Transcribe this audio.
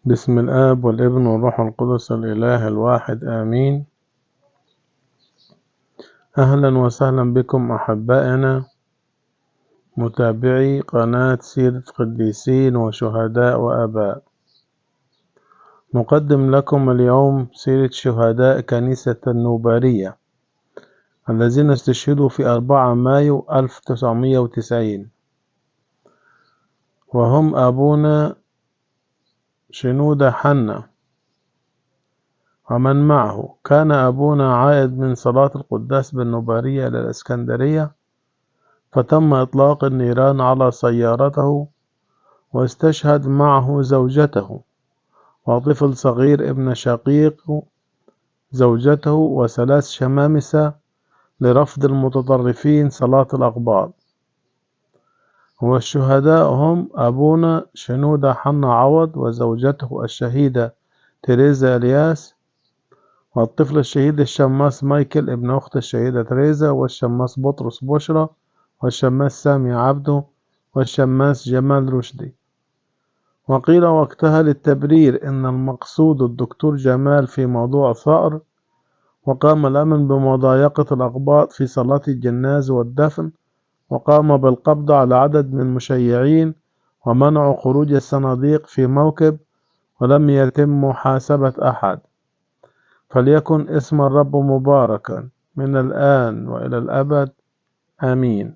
بسم الآب والابن والروح القدس الإله الواحد آمين. أهلا وسهلا بكم أحبائنا متابعي قناة سيرة قديسين وشهداء وآباء. نقدم لكم اليوم سيرة شهداء كنيسة النوبارية الذين استشهدوا في 4 مايو 1990، وهم أبونا شنودة حنا ومن معه. كان أبونا عائد من صلاة القداس بالنوبارية إلى الإسكندرية، فتم إطلاق النيران على سيارته، واستشهد معه زوجته وطفل صغير ابن شقيق زوجته و3 شمامسة لرفض المتطرفين صلاة الأقباط. والشهداء هم أبونا شنودة حنا عوض وزوجته الشهيدة تريزا إلياس، والطفل الشهيد الشماس مايكل ابن أخت الشهيدة تريزا، والشماس بطرس بشرى، والشماس سامي عبده، والشماس جمال رشدي. وقيل وقتها للتبرير إن المقصود الدكتور جمال في موضوع ثأر، وقام الأمن بمضايقة الأقباط في صلاة الجناز والدفن، وقام بالقبض على عدد من المشيعين ومنعوا خروج الصناديق في موكب، ولم يتم محاسبة أحد. فليكن اسم الرب مباركا من الآن وإلى الأبد آمين.